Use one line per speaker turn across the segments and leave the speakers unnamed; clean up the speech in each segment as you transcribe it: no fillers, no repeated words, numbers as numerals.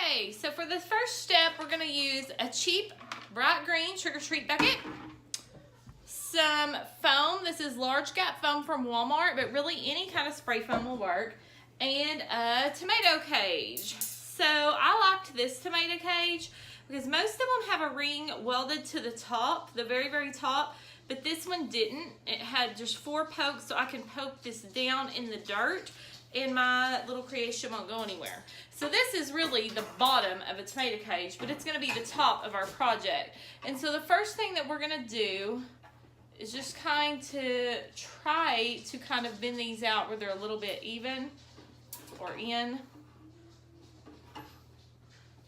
Okay, so for the first step, we're gonna use a cheap bright green Trick or Treat bucket, some foam. This is large gap foam from Walmart, but really any kind of spray foam will work, and a tomato cage. So I liked this tomato cage because most of them have a ring welded to the top, the very, very top, but this one didn't. It had just 4 pokes, so I can poke this down in the dirt and my little creation won't go anywhere. So this is really the bottom of a tomato cage, but it's gonna be the top of our project. And so the first thing that we're gonna do is just kind to try to kind of bend these out where they're a little bit even or in.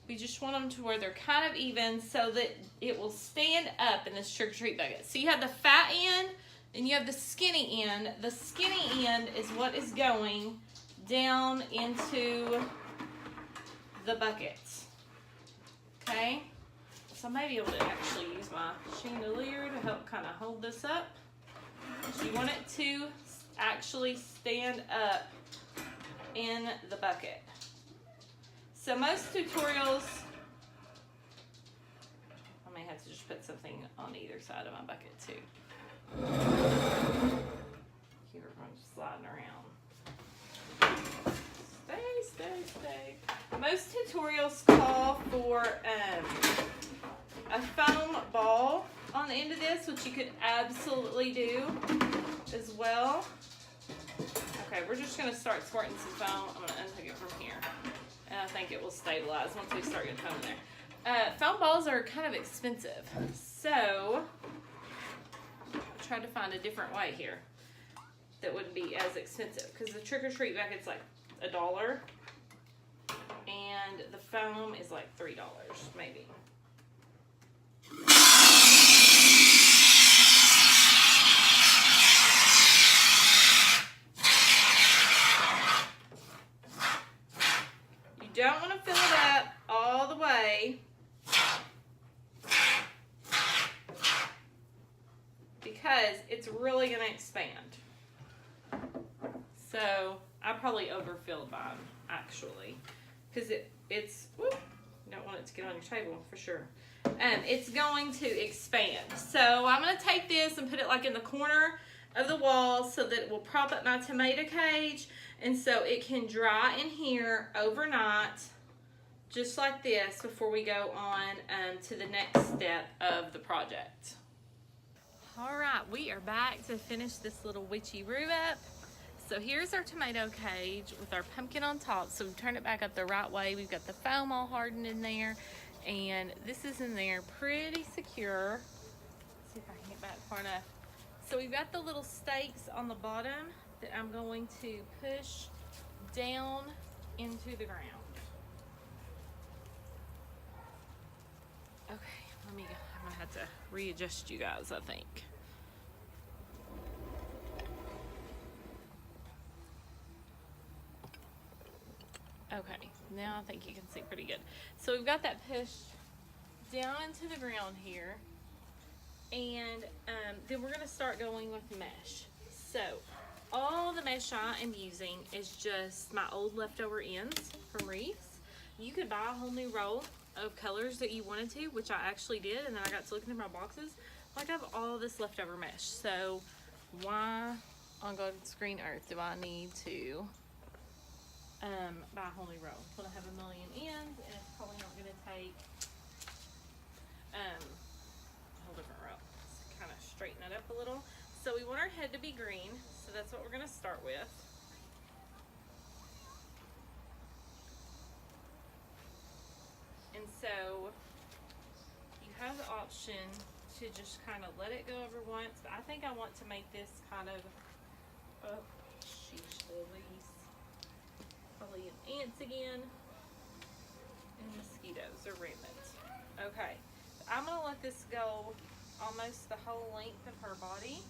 We just want them to where they're kind of even so that it will stand up in this Trick or Treat bucket. So you have the fat end and you have the skinny end. The skinny end is what is going down into the bucket. Okay? So I may be able to actually use my chandelier to help kind of hold this up. So you want it to actually stand up in the bucket. So most tutorials, I may have to just put something on either side of my bucket too. Keep everyone sliding around. Stay. Most tutorials call for a foam ball on the end of this, which you could absolutely do as well. Okay, we're just gonna start squirting some foam. I'm gonna unhook it from here. And I think it will stabilize once we start getting foam in there. Foam balls are kind of expensive. So, I tried to find a different way here that wouldn't be as expensive. Because the Trick or Treat bucket's like $1. And the foam is like $3, maybe. You don't want to fill it up all the way because it's really going to expand. So I probably overfilled mine actually because it's whoop, you don't want it to get on your table for sure. It's going to expand. So I'm going to take this and put it like in the corner of the wall so that it will prop up my tomato cage, and so it can dry in here overnight just like this before we go on to the next step of the project. All right, we are back to finish this little witchy-roo up. So here's our tomato cage with our pumpkin on top. So we've turned it back up the right way. We've got the foam all hardened in there, and this is in there pretty secure. Let's see if I can get back far enough. So we've got the little stakes on the bottom that I'm going to push down into the ground. Okay, I'm gonna have to readjust you guys, I think. Okay, now I think you can see pretty good. So we've got that pushed down into the ground here. And then we're gonna start going with mesh. So all the mesh I am using is just my old leftover ends from Reefs. You could buy a whole new roll of colors that you wanted to, which I actually did, and then I got to looking in my boxes. Like I have all this leftover mesh. So why on God's green earth do I need to buy a whole new roll when I have a million ends, and it's probably not gonna take a whole different row. Let's kind of straighten it up a little. So we want our head to be green, so that's what we're gonna start with. And so you have the option to just kind of let it go over once, but I think I want to make this kind of, oh, sheesh, Louise. Probably ants again, and mosquitoes or rabbits. Okay, so I'm gonna let this go almost the whole length of her body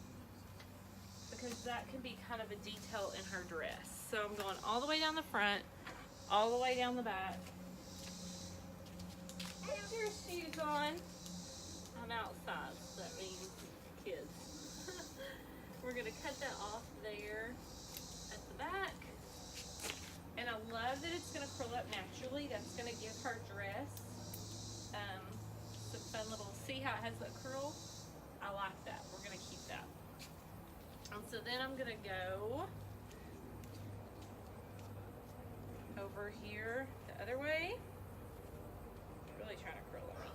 because that can be kind of a detail in her dress. So I'm going all the way down the front, all the way down the back. Have your shoes on. I'm outside, so that means kids. We're gonna cut that off there at the back. And I love that it's gonna curl up naturally. That's going to give her dress some fun little, see how it has that curl? I like that. We're going to keep that. And so then I'm going to go over here the other way. Really trying to curl on me.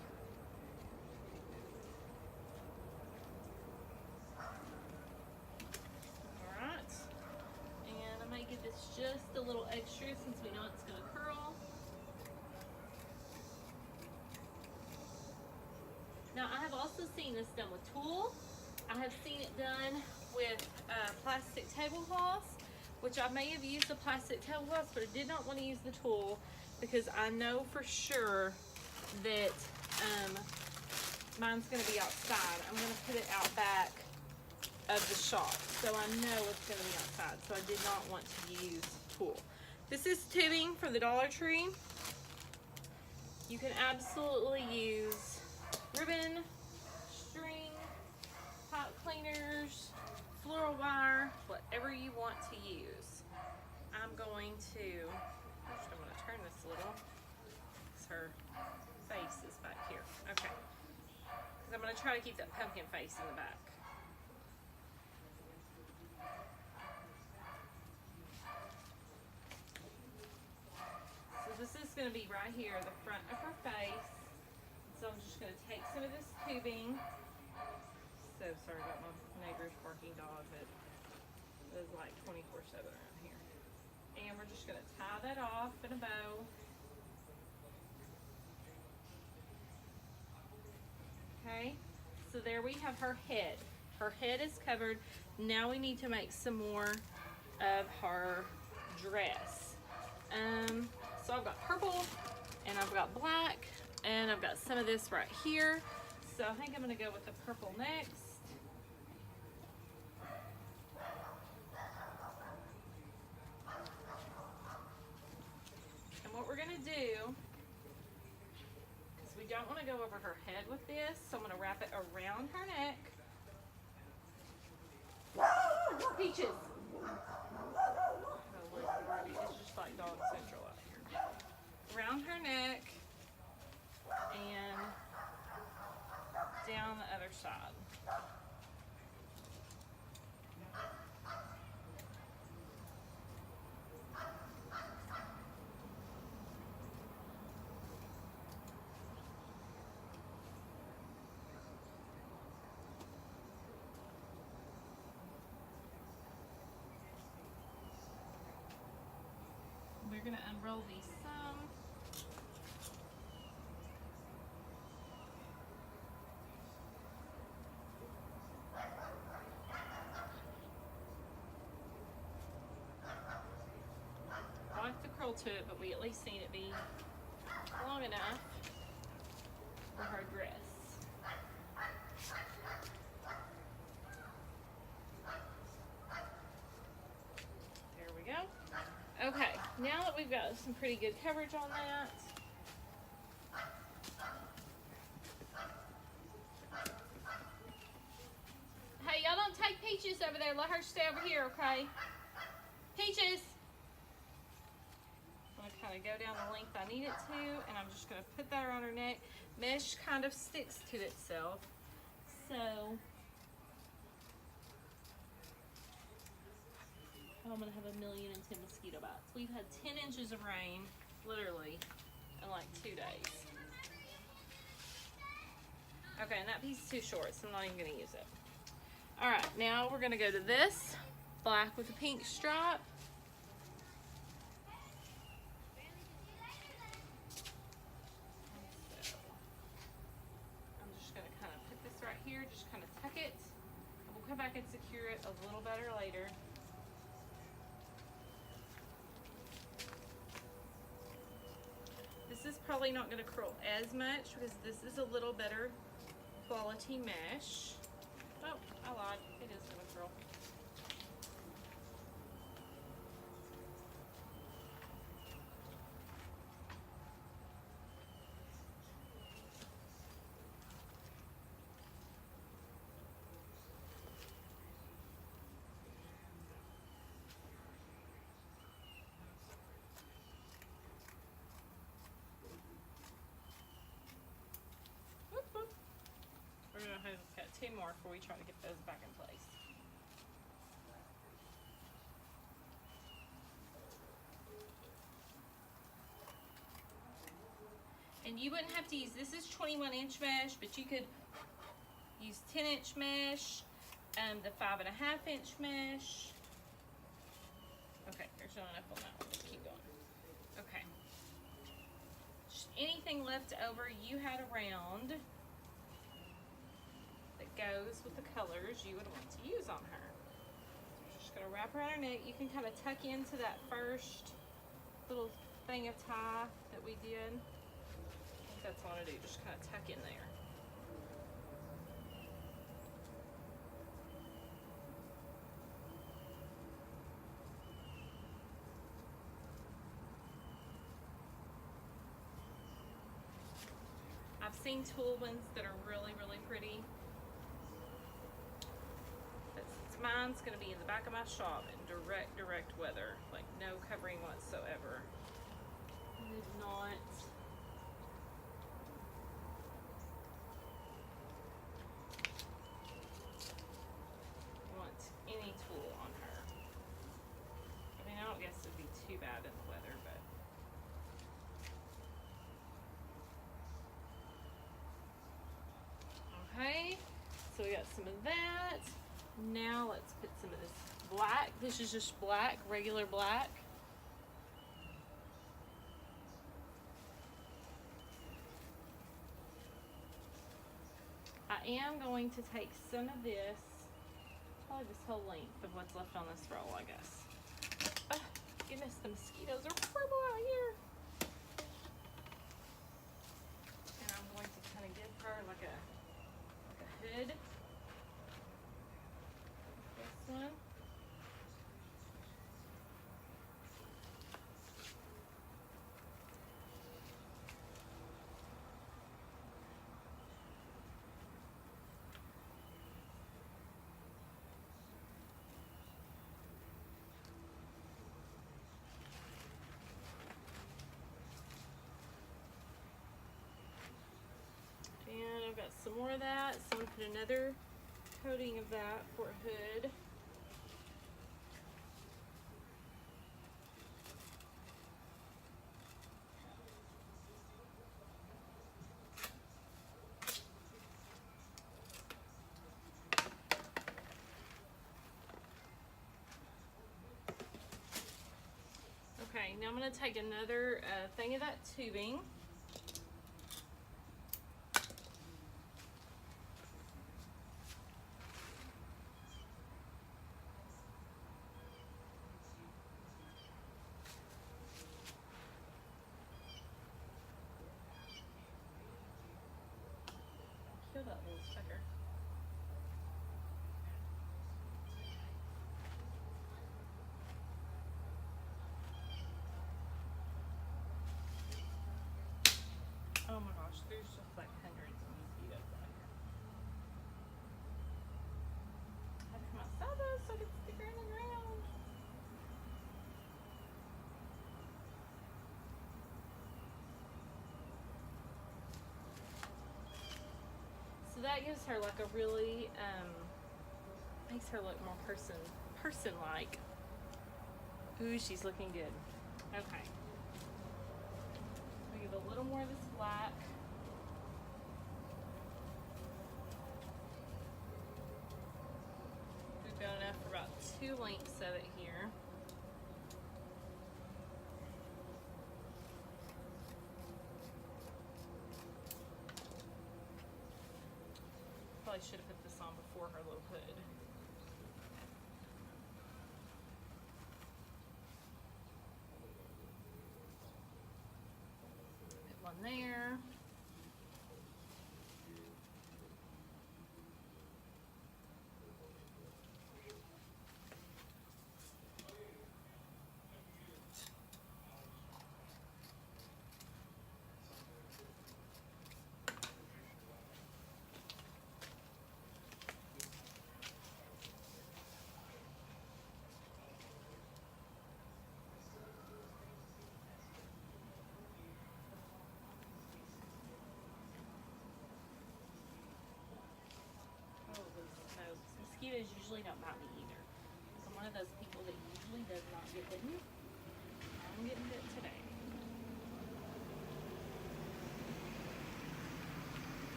Alright. And I might give this just a little extra since we know it's going to curl. Now I have also seen this done with tulle. I have seen it done with plastic tablecloths, which I may have used the plastic tablecloths, but I did not want to use the tulle because I know for sure that mine's going to be outside. I'm going to put it out back of the shop, so I know it's going to be outside, so I did not want to use tulle. This is tubing from the Dollar Tree. You can absolutely use ribbon, string, pipe cleaners, floral wire, whatever you want to use. I'm going to turn this a little because her face is back here. Okay. Because I'm going to try to keep that pumpkin face in the back. So this is going to be right here, the front of her face. So I'm just going to take some of this tubing. So sorry about my neighbor's barking dog, but it's like 24/7 around here. And we're just going to tie that off in a bow. Okay, so there we have her head. Her head is covered. Now we need to make some more of her dress. So I've got purple, and I've got black, and I've got some of this right here. So I think I'm going to go with the purple next. And what we're going to do, because we don't want to go over her head with this, so I'm going to wrap it around her neck. Peaches! It's just like Dog Central out here. Around her neck and down the other side. We're going to unroll these some. I like the curl to it, but we at least need it be long enough for her dress. There we go. Okay, now that we've got some pretty good coverage on that, hey, y'all don't take Peaches over there. Let her stay over here, okay? Peaches! I'm going to kind of go down the length I need it to, and I'm just going to put that around her neck. Mesh kind of sticks to itself, so I'm going to have 1,010,000 mosquito bites. We've had 10 inches of rain, literally, in like 2 days. Okay, and that piece is too short, so I'm not even going to use it. Alright, now we're going to go to this, black with a pink stripe. So, I'm just going to kind of put this right here, just kind of tuck it. We'll come back and secure it a little better later. This is probably not going to curl as much because this is a little better quality mesh. Oh, I lied. It is going to curl. more before we try to get those back in place. And you wouldn't have to use, this is 21-inch mesh, but you could use 10-inch mesh, the 5.5-inch mesh. Okay, there's not enough on that one. Let's keep going. Okay. Just anything left over you had around that goes with the colors you would want to use on her. So we're just gonna wrap around her neck. You can kind of tuck into that first little thing of tie that we did. I think that's what I do, just kind of tuck in there. I've seen tulle ones that are really, really pretty. But since mine's gonna be in the back of my shop in direct weather, like no covering whatsoever, I did not want any tulle on her. I mean, I don't guess it'd be too bad in the weather, but okay, so we got some of that. Now let's put some of this black. This is just black, regular black. I am going to take some of this, probably this whole length of what's left on this roll, I guess. Oh, goodness, the mosquitoes are horrible out here. And I'm going to kind of give her like a hood. This one. And I've got some more of that, so I'm gonna put another coating of that for a hood. Okay, now I'm gonna take another thing of that tubing. Kill that little sucker. Oh my gosh, there's just like hundreds of mosquitoes out here. I have to come outside though so I can stick her in the ground. So that gives her like a really, makes her look more person-like. Ooh, she's looking good. Okay. I'll give a little more of this black. We've got enough for about 2 lengths of it here. Probably should have put this on before her little hood. Put one there. mosquitoes usually don't bite me either. I'm one of those people that usually does not get bitten. I'm getting bit today.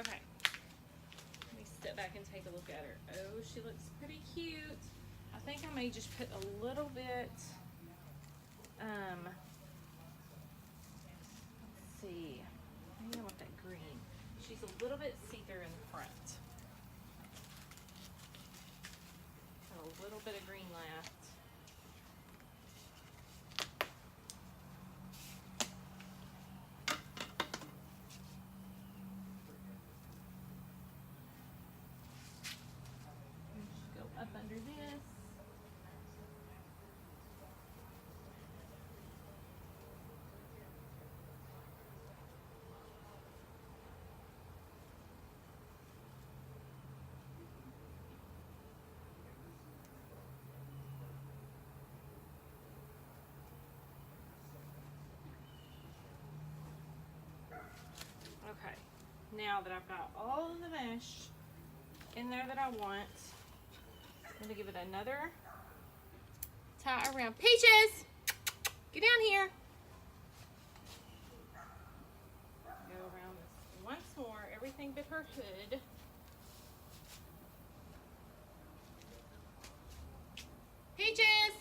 Okay. Let me step back and take a look at her. Oh, she looks pretty cute. I think I may just put a little bit, let's see. Maybe I want that green. She's a little bit see-through in the front. Got a little bit of green left. Go up under this. Okay, now that I've got all of the mesh in there that I want, I'm gonna give it another tie around. Peaches, get down here. Go around this once more, everything but her hood. Peaches,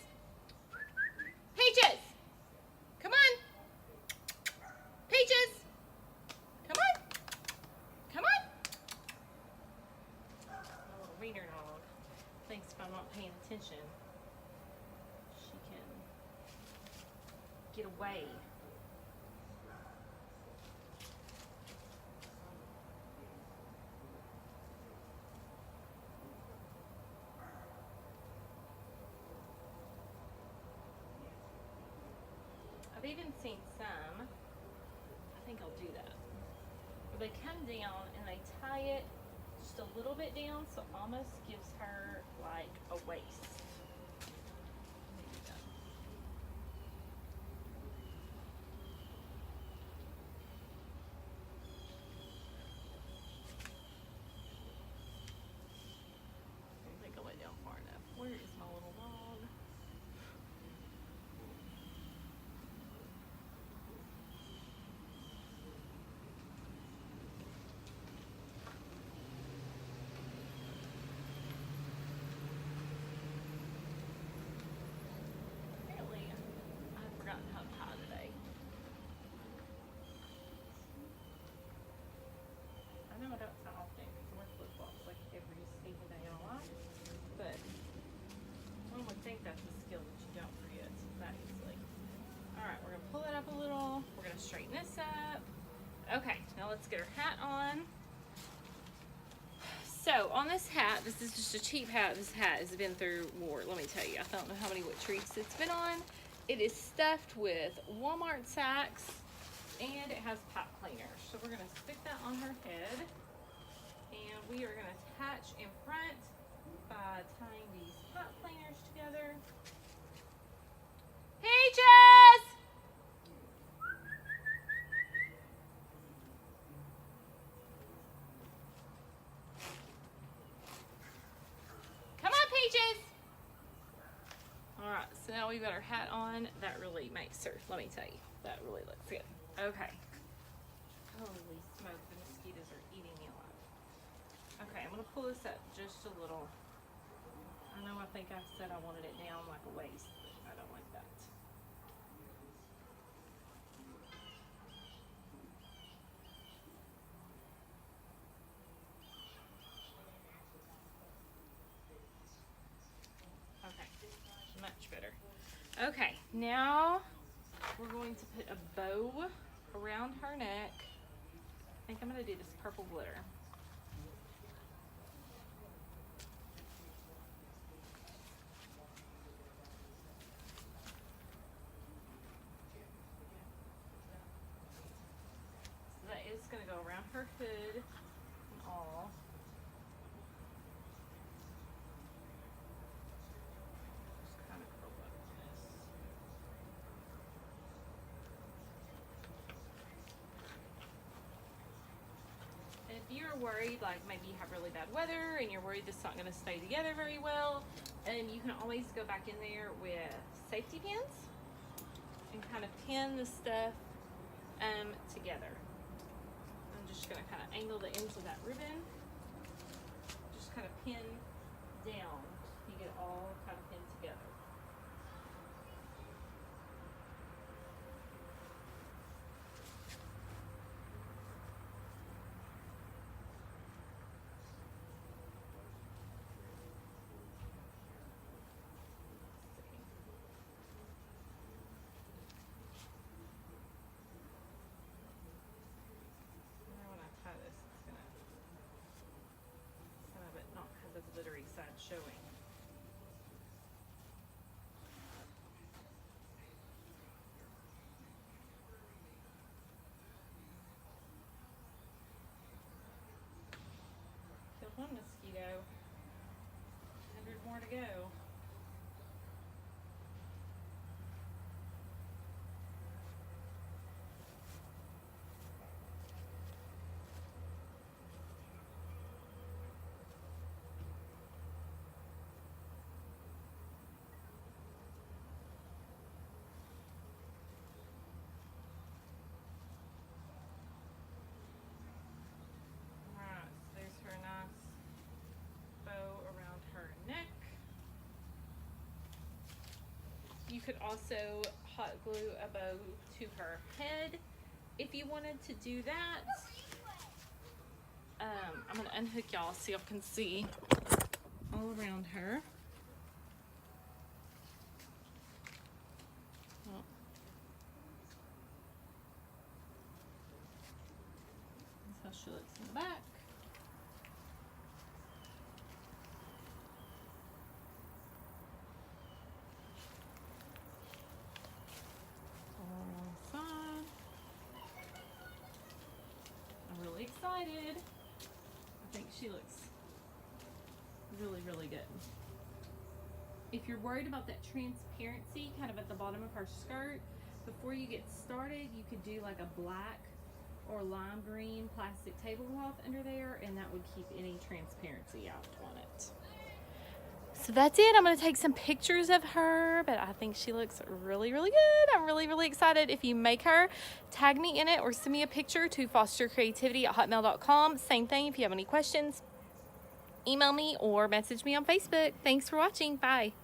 Peaches, come on. Peaches, come on. Come on. My little wiener dog thinks if I'm not paying attention, she can get away. I've even seen some, I think I'll do that, where they come down and they tie it just a little bit down, so it almost gives her like a waist. Let me do that. I don't think I went down far enough. Where is my little log? Apparently, I've forgotten how to tie today. I know I don't tie often because I wear flip-flops like every single day of my life, but one would think that's a skill that you don't forget that easily. Alright, we're going to pull it up a little. We're going to straighten this up. Okay, now let's get her hat on. So, on this hat, this is just a cheap hat. This hat has been through war, let me tell you. I don't know how many wet treats it's been on. It is stuffed with Walmart sacks, and it has pipe cleaners. So we're going to stick that on her head, and we are going to attach in front by tying these pipe cleaners together. Peaches! Come on, Peaches! Alright, so now we've got our hat on. That really makes her, let me tell you, that really looks good. Okay. Holy smoke, the mosquitoes are eating me alive. Okay, I'm going to pull this up just a little. I know I think I said I wanted it down like a waist, but I don't like that. Okay, much better. Okay, now we're going to put a bow around her neck. I think I'm going to do this purple glitter. So that is going to go around her hood and all. Just kind of curl up this. you're worried, like maybe you have really bad weather and you're worried this is not going to stay together very well, you can always go back in there with safety pins and kind of pin the stuff together. I'm just going to kind of angle the ends of that ribbon, just kind of pin down. You get all kind of pinned together. Glittery side showing. Killed one mosquito. 100 more to go. You could also hot glue a bow to her head if you wanted to do that. I'm going to unhook y'all so y'all can see all around her. Well, that's how she looks in the back. Excited. I think she looks really, really good. If you're worried about that transparency kind of at the bottom of her skirt, before you get started, you could do like a black or lime green plastic tablecloth under there, and that would keep any transparency out on it. So that's it. I'm going to take some pictures of her, but I think she looks really, really good. I'm really, really excited. If you make her, tag me in it or send me a picture to fostercreativity@hotmail.com. Same thing. If you have any questions, email me or message me on Facebook. Thanks for watching. Bye.